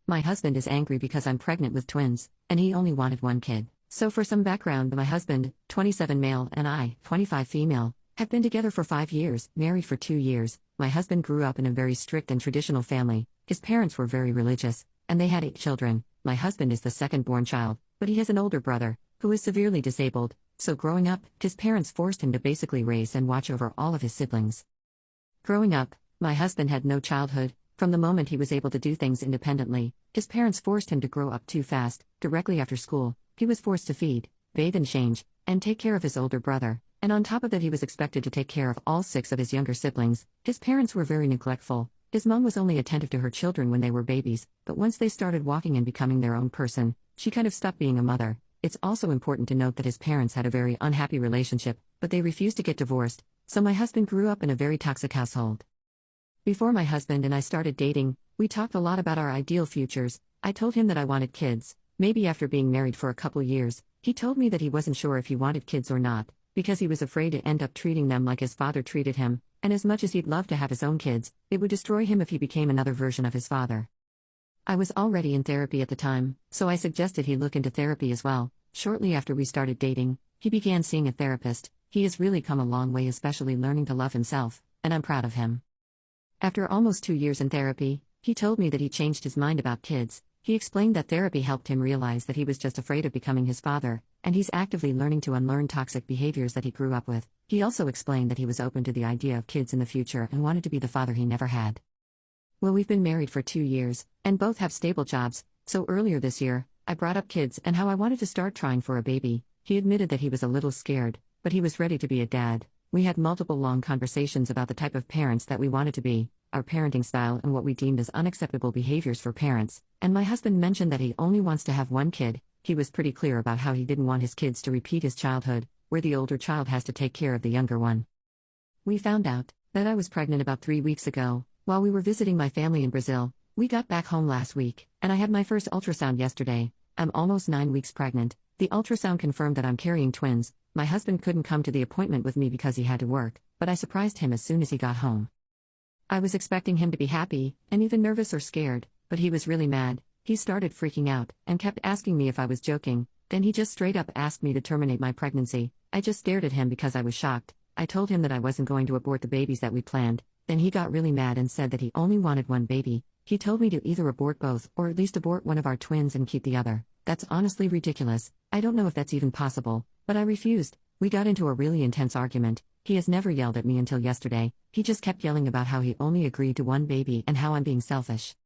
My husband is angry because I'm pregnant with twins, and he only wanted one kid. So for some background, my husband, 27 male, and I, 25 female, have been together for 5 years, married for 2 years. My husband grew up in a very strict and traditional family. His parents were very religious, and they had 8 children. My husband is the second-born child, but he has an older brother, who is severely disabled, so growing up, his parents forced him to basically raise and watch over all of his siblings. Growing up, my husband had no childhood. From the moment he was able to do things independently, his parents forced him to grow up too fast. Directly after school, he was forced to feed, bathe and change, and take care of his older brother, and on top of that he was expected to take care of all 6 of his younger siblings. His parents were very neglectful. His mom was only attentive to her children when they were babies, but once they started walking and becoming their own person, she kind of stopped being a mother. It's also important to note that his parents had a very unhappy relationship, but they refused to get divorced, so my husband grew up in a very toxic household. Before my husband and I started dating, we talked a lot about our ideal futures. I told him that I wanted kids. Maybe after being married for a couple years, he told me that he wasn't sure if he wanted kids or not, because he was afraid to end up treating them like his father treated him, and as much as he'd love to have his own kids, it would destroy him if he became another version of his father. I was already in therapy at the time, so I suggested he look into therapy as well. Shortly after we started dating, he began seeing a therapist. He has really come a long way, especially learning to love himself, and I'm proud of him. After almost 2 years in therapy, he told me that he changed his mind about kids. He explained that therapy helped him realize that he was just afraid of becoming his father, and he's actively learning to unlearn toxic behaviors that he grew up with. He also explained that he was open to the idea of kids in the future and wanted to be the father he never had. Well, we've been married for 2 years, and both have stable jobs, so earlier this year, I brought up kids and how I wanted to start trying for a baby. He admitted that he was a little scared, but he was ready to be a dad. We had multiple long conversations about the type of parents that we wanted to be, our parenting style and what we deemed as unacceptable behaviors for parents, and my husband mentioned that he only wants to have one kid. He was pretty clear about how he didn't want his kids to repeat his childhood, where the older child has to take care of the younger one. We found out that I was pregnant about 3 weeks ago, while we were visiting my family in Brazil. We got back home last week, and I had my first ultrasound yesterday. I'm almost 9 weeks pregnant. The ultrasound confirmed that I'm carrying twins. My husband couldn't come to the appointment with me because he had to work, but I surprised him as soon as he got home. I was expecting him to be happy, and even nervous or scared, but he was really mad. He started freaking out, and kept asking me if I was joking. Then he just straight up asked me to terminate my pregnancy. I just stared at him because I was shocked. I told him that I wasn't going to abort the babies that we planned. Then he got really mad and said that he only wanted one baby. He told me to either abort both, or at least abort one of our twins and keep the other. That's honestly ridiculous. I don't know if that's even possible, but I refused. We got into a really intense argument. He has never yelled at me until yesterday. He just kept yelling about how he only agreed to one baby and how I'm being selfish.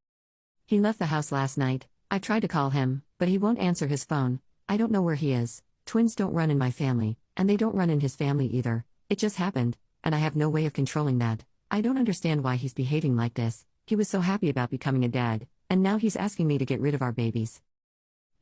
He left the house last night. I tried to call him, but he won't answer his phone. I don't know where he is. Twins don't run in my family, and they don't run in his family either. It just happened, and I have no way of controlling that. I don't understand why he's behaving like this. He was so happy about becoming a dad, and now he's asking me to get rid of our babies.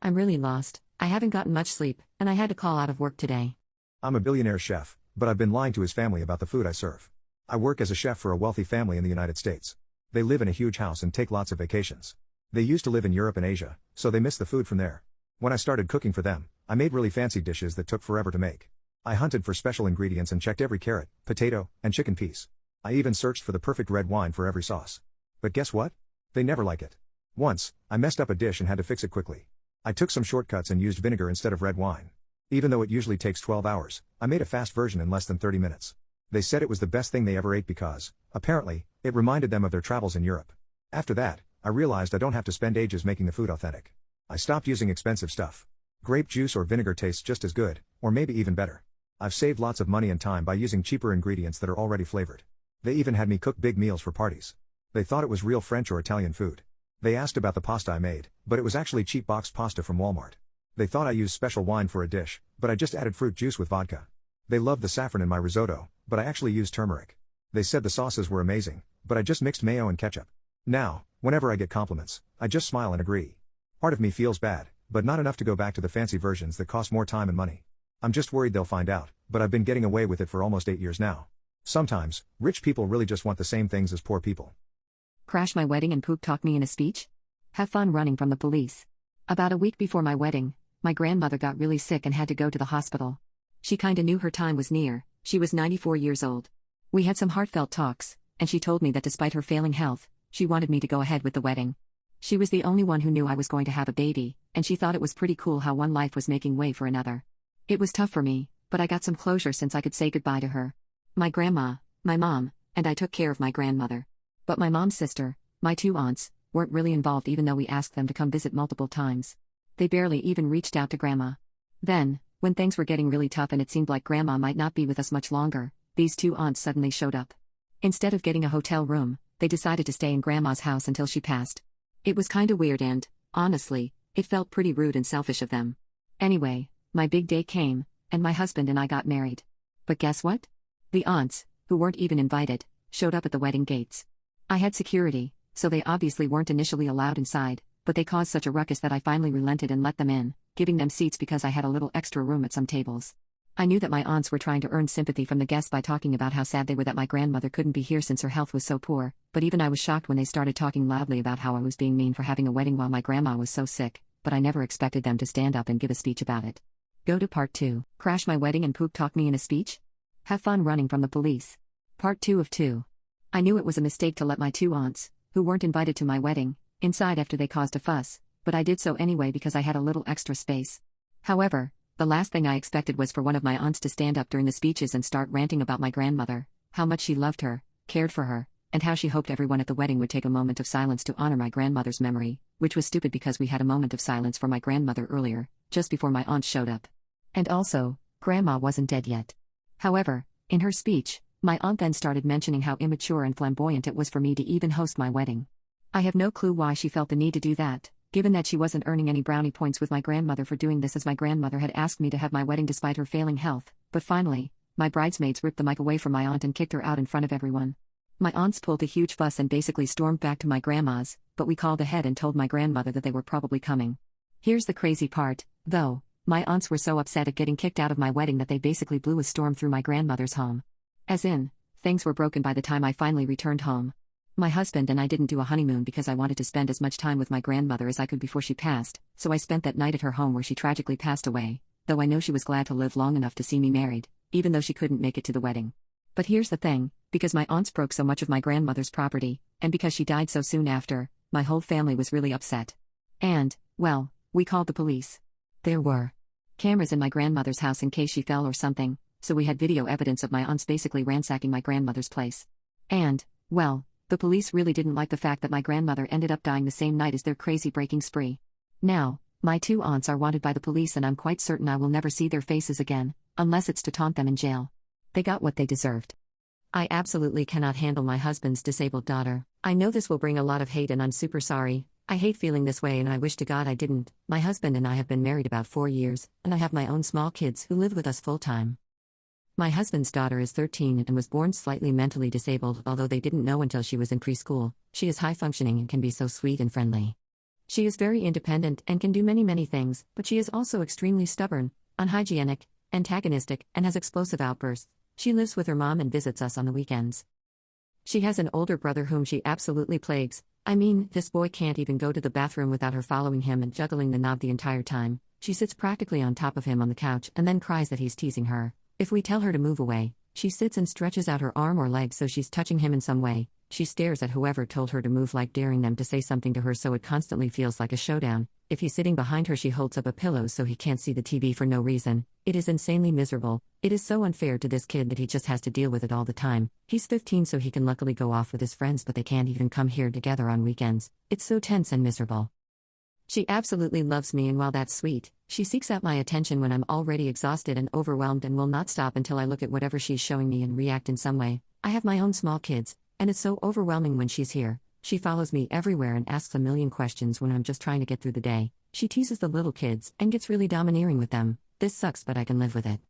I'm really lost. I haven't gotten much sleep, and I had to call out of work today. I'm a billionaire chef, but I've been lying to his family about the food I serve. I work as a chef for a wealthy family in the United States. They live in a huge house and take lots of vacations. They used to live in Europe and Asia, so they miss the food from there. When I started cooking for them, I made really fancy dishes that took forever to make. I hunted for special ingredients and checked every carrot, potato, and chicken piece. I even searched for the perfect red wine for every sauce. But guess what? They never like it. Once, I messed up a dish and had to fix it quickly. I took some shortcuts and used vinegar instead of red wine. Even though it usually takes 12 hours, I made a fast version in less than 30 minutes. They said it was the best thing they ever ate because, apparently, it reminded them of their travels in Europe. After that, I realized I don't have to spend ages making the food authentic. I stopped using expensive stuff. Grape juice or vinegar tastes just as good, or maybe even better. I've saved lots of money and time by using cheaper ingredients that are already flavored. They even had me cook big meals for parties. They thought it was real French or Italian food. They asked about the pasta I made, but it was actually cheap boxed pasta from Walmart. They thought I used special wine for a dish, but I just added fruit juice with vodka. They loved the saffron in my risotto, but I actually used turmeric. They said the sauces were amazing, but I just mixed mayo and ketchup. Now, whenever I get compliments, I just smile and agree. Part of me feels bad, but not enough to go back to the fancy versions that cost more time and money. I'm just worried they'll find out, but I've been getting away with it for almost 8 years now. Sometimes, rich people really just want the same things as poor people. Crash my wedding and poop talk me in a speech? Have fun running from the police. About a week before my wedding, my grandmother got really sick and had to go to the hospital. She kinda knew her time was near. She was 94 years old. We had some heartfelt talks, and she told me that despite her failing health, she wanted me to go ahead with the wedding. She was the only one who knew I was going to have a baby, and she thought it was pretty cool how one life was making way for another. It was tough for me, but I got some closure since I could say goodbye to her. My grandma, my mom, and I took care of my grandmother. But my mom's sister, my two aunts, weren't really involved even though we asked them to come visit multiple times. They barely even reached out to Grandma. Then, when things were getting really tough and it seemed like Grandma might not be with us much longer, these two aunts suddenly showed up. Instead of getting a hotel room, they decided to stay in Grandma's house until she passed. It was kinda weird and, honestly, it felt pretty rude and selfish of them. Anyway, my big day came, and my husband and I got married. But guess what? The aunts, who weren't even invited, showed up at the wedding gates. I had security, so they obviously weren't initially allowed inside, but they caused such a ruckus that I finally relented and let them in, giving them seats because I had a little extra room at some tables. I knew that my aunts were trying to earn sympathy from the guests by talking about how sad they were that my grandmother couldn't be here since her health was so poor, but even I was shocked when they started talking loudly about how I was being mean for having a wedding while my grandma was so sick, but I never expected them to stand up and give a speech about it. Go to part 2. Crash my wedding and poop talk me in a speech? Have fun running from the police. Part 2 of 2. I knew it was a mistake to let my two aunts, who weren't invited to my wedding, inside after they caused a fuss, but I did so anyway because I had a little extra space. However, the last thing I expected was for one of my aunts to stand up during the speeches and start ranting about my grandmother, how much she loved her, cared for her, and how she hoped everyone at the wedding would take a moment of silence to honor my grandmother's memory, which was stupid because we had a moment of silence for my grandmother earlier, just before my aunt showed up. And also, Grandma wasn't dead yet. However, in her speech, my aunt then started mentioning how immature and flamboyant it was for me to even host my wedding. I have no clue why she felt the need to do that, given that she wasn't earning any brownie points with my grandmother for doing this, as my grandmother had asked me to have my wedding despite her failing health, but finally, my bridesmaids ripped the mic away from my aunt and kicked her out in front of everyone. My aunts pulled a huge fuss and basically stormed back to my grandma's, but we called ahead and told my grandmother that they were probably coming. Here's the crazy part, though. My aunts were so upset at getting kicked out of my wedding that they basically blew a storm through my grandmother's home. As in, things were broken by the time I finally returned home. My husband and I didn't do a honeymoon because I wanted to spend as much time with my grandmother as I could before she passed, so I spent that night at her home where she tragically passed away, though I know she was glad to live long enough to see me married, even though she couldn't make it to the wedding. But here's the thing, because my aunts broke so much of my grandmother's property, and because she died so soon after, my whole family was really upset. And, well, we called the police. There were cameras in my grandmother's house in case she fell or something, so we had video evidence of my aunts basically ransacking my grandmother's place. And, well, the police really didn't like the fact that my grandmother ended up dying the same night as their crazy breaking spree. Now, my two aunts are wanted by the police and I'm quite certain I will never see their faces again, unless it's to taunt them in jail. They got what they deserved. I absolutely cannot handle my husband's disabled daughter. I know this will bring a lot of hate and I'm super sorry. I hate feeling this way and I wish to God I didn't. My husband and I have been married about 4 years, and I have my own small kids who live with us full time. My husband's daughter is 13 and was born slightly mentally disabled, although they didn't know until she was in preschool. She is high functioning and can be so sweet and friendly. She is very independent and can do many things, but she is also extremely stubborn, unhygienic, antagonistic, and has explosive outbursts. She lives with her mom and visits us on the weekends. She has an older brother whom she absolutely plagues. I mean, this boy can't even go to the bathroom without her following him and juggling the knob the entire time. She sits practically on top of him on the couch and then cries that he's teasing her. If we tell her to move away, she sits and stretches out her arm or leg so she's touching him in some way. She stares at whoever told her to move, like daring them to say something to her, so it constantly feels like a showdown. If he's sitting behind her, she holds up a pillow so he can't see the TV for no reason. It is insanely miserable. It is so unfair to this kid that he just has to deal with it all the time. He's 15 so he can luckily go off with his friends, but they can't even come here together on weekends. It's so tense and miserable. She absolutely loves me, and while that's sweet, she seeks out my attention when I'm already exhausted and overwhelmed and will not stop until I look at whatever she's showing me and react in some way. I have my own small kids, and it's so overwhelming when she's here. She follows me everywhere and asks a million questions when I'm just trying to get through the day. She teases the little kids and gets really domineering with them. This sucks, but I can live with it.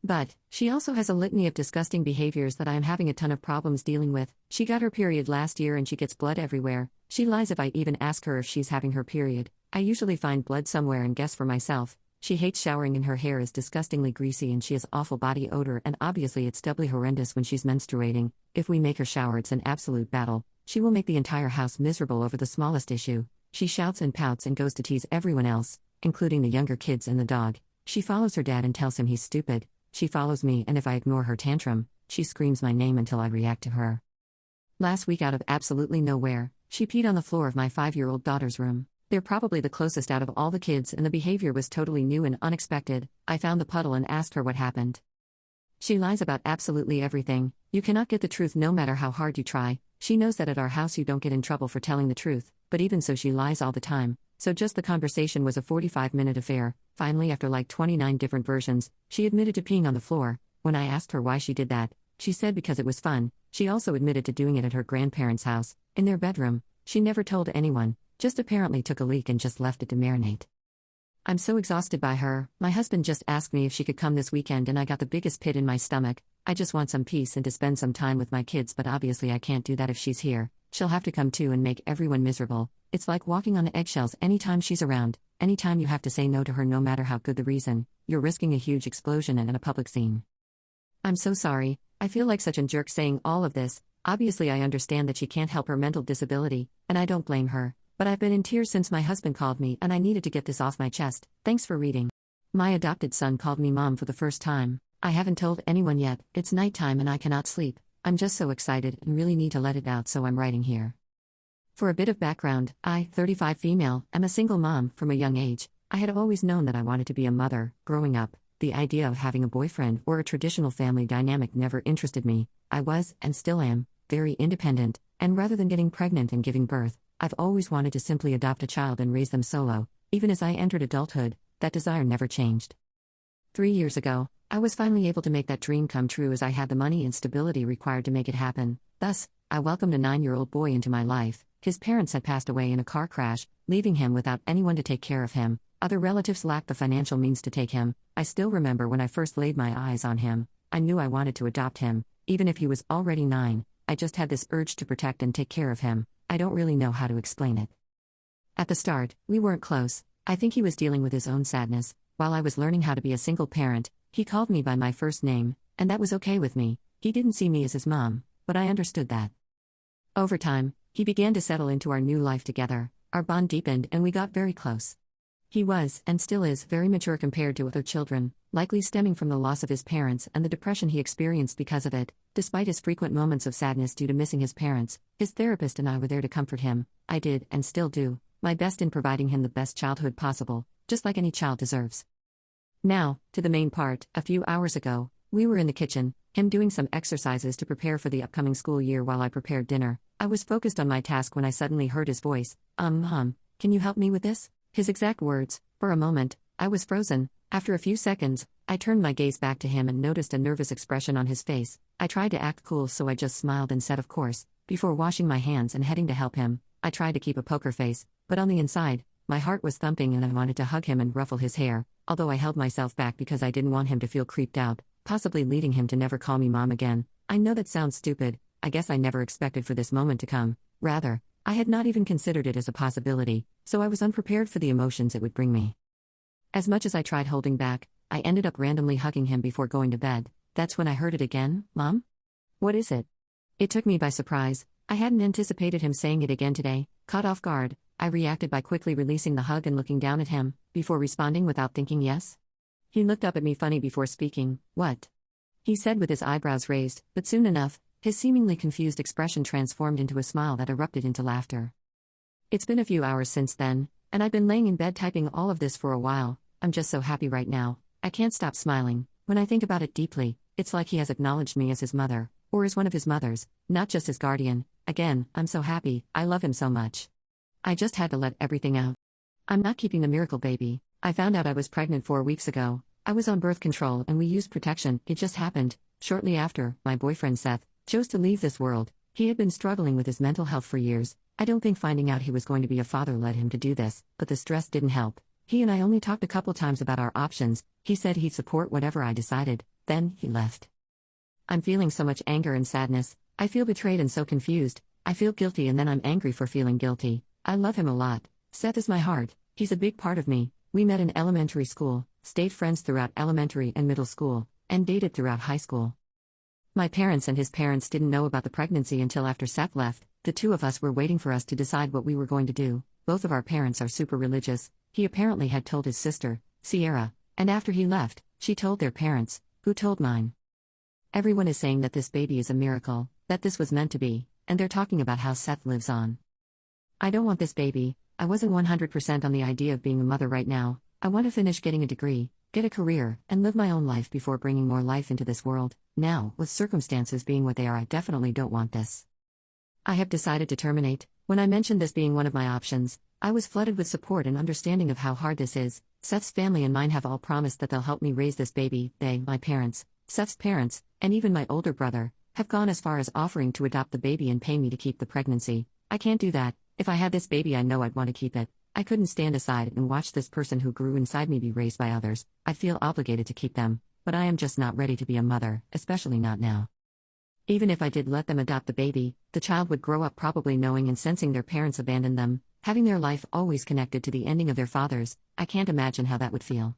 But she also has a litany of disgusting behaviors that I am having a ton of problems dealing with. She got her period last year and she gets blood everywhere. She lies if I even ask her if she's having her period. I usually find blood somewhere and guess for myself. She hates showering and her hair is disgustingly greasy and she has awful body odor, and obviously it's doubly horrendous when she's menstruating. If we make her shower, it's an absolute battle. She will make the entire house miserable over the smallest issue. She shouts and pouts and goes to tease everyone else, including the younger kids and the dog. She follows her dad and tells him he's stupid. She follows me, and if I ignore her tantrum, she screams my name until I react to her. Last week, out of absolutely nowhere, She peed on the floor of my 5-year-old daughter's room. They're probably the closest out of all the kids, and the behavior was totally new and unexpected. I found the puddle and asked her what happened. She lies about absolutely everything. You cannot get the truth no matter how hard you try. She knows that at our house you don't get in trouble for telling the truth, but even so she lies all the time. So just the conversation was a 45-minute affair. Finally, after like 29 different versions, she admitted to peeing on the floor. When I asked her why she did that, she said because it was fun. She also admitted to doing it at her grandparents' house, in their bedroom. She never told anyone, just apparently took a leak and just left it to marinate. I'm so exhausted by her. My husband just asked me if she could come this weekend and I got the biggest pit in my stomach. I just want some peace and to spend some time with my kids, but obviously I can't do that if she's here. She'll have to come too and make everyone miserable. It's like walking on eggshells anytime she's around. Anytime you have to say no to her no matter how good the reason, you're risking a huge explosion and a public scene. I'm so sorry. I feel like such a jerk saying all of this. Obviously I understand that she can't help her mental disability, and I don't blame her. But I've been in tears since my husband called me and I needed to get this off my chest. Thanks for reading. My adopted son called me mom for the first time. I haven't told anyone yet. It's nighttime and I cannot sleep. I'm just so excited and really need to let it out, so I'm writing here. For a bit of background, I, 35 female, am a single mom from a young age. I had always known that I wanted to be a mother. Growing up, the idea of having a boyfriend or a traditional family dynamic never interested me. I was, and still am, very independent, and rather than getting pregnant and giving birth, I've always wanted to simply adopt a child and raise them solo. Even as I entered adulthood, that desire never changed. 3 years ago, I was finally able to make that dream come true as I had the money and stability required to make it happen. Thus, I welcomed a 9-year-old boy into my life. His parents had passed away in a car crash, leaving him without anyone to take care of him. Other relatives lacked the financial means to take him. I still remember when I first laid my eyes on him. I knew I wanted to adopt him, even if he was already 9. I just had this urge to protect and take care of him. I don't really know how to explain it. At the start, we weren't close. I think he was dealing with his own sadness. While I was learning how to be a single parent, he called me by my first name, and that was okay with me. He didn't see me as his mom, but I understood that. Over time, he began to settle into our new life together. Our bond deepened and we got very close. He was, and still is, very mature compared to other children, likely stemming from the loss of his parents and the depression he experienced because of it. Despite his frequent moments of sadness due to missing his parents, his therapist and I were there to comfort him. I did, and still do, my best in providing him the best childhood possible, just like any child deserves. Now, to the main part. A few hours ago, we were in the kitchen, him doing some exercises to prepare for the upcoming school year while I prepared dinner. I was focused on my task when I suddenly heard his voice. Can you help me with this? His exact words. For a moment, I was frozen. After a few seconds, I turned my gaze back to him and noticed a nervous expression on his face. I tried to act cool, so I just smiled and said of course, before washing my hands and heading to help him. I tried to keep a poker face, but on the inside, my heart was thumping and I wanted to hug him and ruffle his hair, although I held myself back because I didn't want him to feel creeped out, possibly leading him to never call me mom again. I know that sounds stupid. I guess I never expected for this moment to come. Rather, I had not even considered it as a possibility, so I was unprepared for the emotions it would bring me. As much as I tried holding back, I ended up randomly hugging him before going to bed. That's when I heard it again. Mom? What is it? It took me by surprise. I hadn't anticipated him saying it again today. Caught off guard, I reacted by quickly releasing the hug and looking down at him, before responding without thinking yes. He looked up at me funny before speaking. What? He said with his eyebrows raised, but soon enough, his seemingly confused expression transformed into a smile that erupted into laughter. It's been a few hours since then, and I've been laying in bed typing all of this for a while. I'm just so happy right now. I can't stop smiling. When I think about it deeply, it's like he has acknowledged me as his mother, or as one of his mothers, not just his guardian. Again, I'm so happy. I love him so much. I just had to let everything out. I'm not keeping the miracle baby. I found out I was pregnant 4 weeks ago. I was on birth control and we used protection. It just happened. Shortly after, my boyfriend Seth chose to leave this world. He had been struggling with his mental health for years. I don't think finding out he was going to be a father led him to do this, but the stress didn't help. He and I only talked a couple times about our options. He said he'd support whatever I decided. Then, he left. I'm feeling so much anger and sadness. I feel betrayed and so confused. I feel guilty and then I'm angry for feeling guilty. I love him a lot. Seth is my heart. He's a big part of me. We met in elementary school, stayed friends throughout elementary and middle school, and dated throughout high school. My parents and his parents didn't know about the pregnancy until after Seth left. The two of us were waiting for us to decide what we were going to do. Both of our parents are super religious. He apparently had told his sister, Sierra, and after he left, she told their parents, who told mine. Everyone is saying that this baby is a miracle, that this was meant to be, and they're talking about how Seth lives on. I don't want this baby. I wasn't 100% on the idea of being a mother right now. I want to finish getting a degree, get a career, and live my own life before bringing more life into this world. Now, with circumstances being what they are, I definitely don't want this. I have decided to terminate. When I mentioned this being one of my options, I was flooded with support and understanding of how hard this is. Seth's family and mine have all promised that they'll help me raise this baby. They, my parents, Seth's parents, and even my older brother, have gone as far as offering to adopt the baby and pay me to keep the pregnancy. I can't do that. If I had this baby, I know I'd want to keep it. I couldn't stand aside and watch this person who grew inside me be raised by others. I feel obligated to keep them, but I am just not ready to be a mother, especially not now. Even if I did let them adopt the baby, the child would grow up probably knowing and sensing their parents abandoned them, having their life always connected to the ending of their fathers. I can't imagine how that would feel.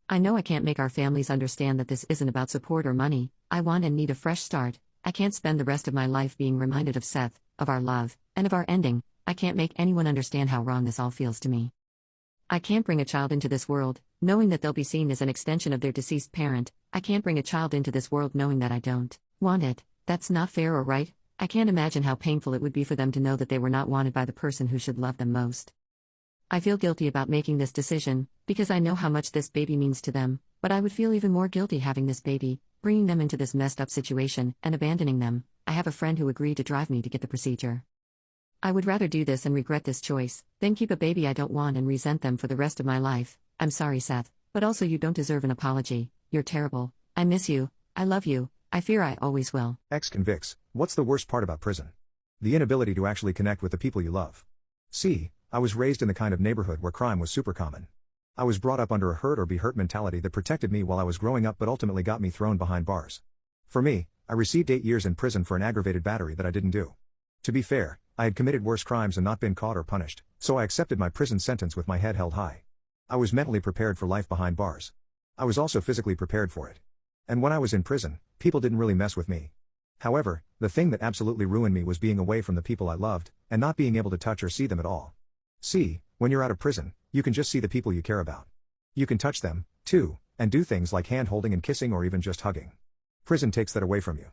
I know I can't make our families understand that this isn't about support or money. I want and need a fresh start. I can't spend the rest of my life being reminded of Seth, of our love, and of our ending. I can't make anyone understand how wrong this all feels to me. I can't bring a child into this world, knowing that they'll be seen as an extension of their deceased parent. I can't bring a child into this world knowing that I don't want it. That's not fair or right. I can't imagine how painful it would be for them to know that they were not wanted by the person who should love them most. I feel guilty about making this decision, because I know how much this baby means to them, but I would feel even more guilty having this baby, bringing them into this messed up situation, and abandoning them. I have a friend who agreed to drive me to get the procedure. I would rather do this and regret this choice, than keep a baby I don't want and resent them for the rest of my life. I'm sorry, Seth, but also you don't deserve an apology. You're terrible. I miss you. I love you. I fear I always will. Convicts, what's the worst part about prison? The inability to actually connect with the people you love. See, I was raised in the kind of neighborhood where crime was super common. I was brought up under a hurt or be hurt mentality that protected me while I was growing up but ultimately got me thrown behind bars. For me, I received 8 years in prison for an aggravated battery that I didn't do. To be fair, I had committed worse crimes and not been caught or punished, so I accepted my prison sentence with my head held high. I was mentally prepared for life behind bars. I was also physically prepared for it. And when I was in prison, people didn't really mess with me. However, the thing that absolutely ruined me was being away from the people I loved, and not being able to touch or see them at all. See, when you're out of prison, you can just see the people you care about. You can touch them, too, and do things like hand-holding and kissing or even just hugging. Prison takes that away from you.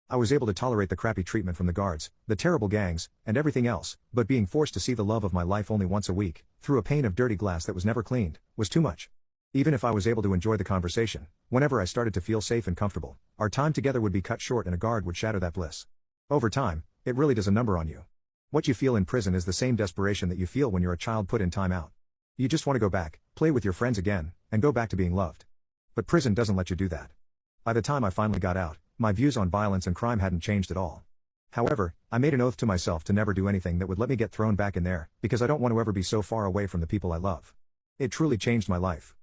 I was able to tolerate the crappy treatment from the guards, the terrible gangs, and everything else, but being forced to see the love of my life only once a week, through a pane of dirty glass that was never cleaned, was too much. Even if I was able to enjoy the conversation, whenever I started to feel safe and comfortable, our time together would be cut short and a guard would shatter that bliss. Over time, it really does a number on you. What you feel in prison is the same desperation that you feel when you're a child put in time out. You just want to go back, play with your friends again, and go back to being loved. But prison doesn't let you do that. By the time I finally got out, my views on violence and crime hadn't changed at all. However, I made an oath to myself to never do anything that would let me get thrown back in there, because I don't want to ever be so far away from the people I love. It truly changed my life.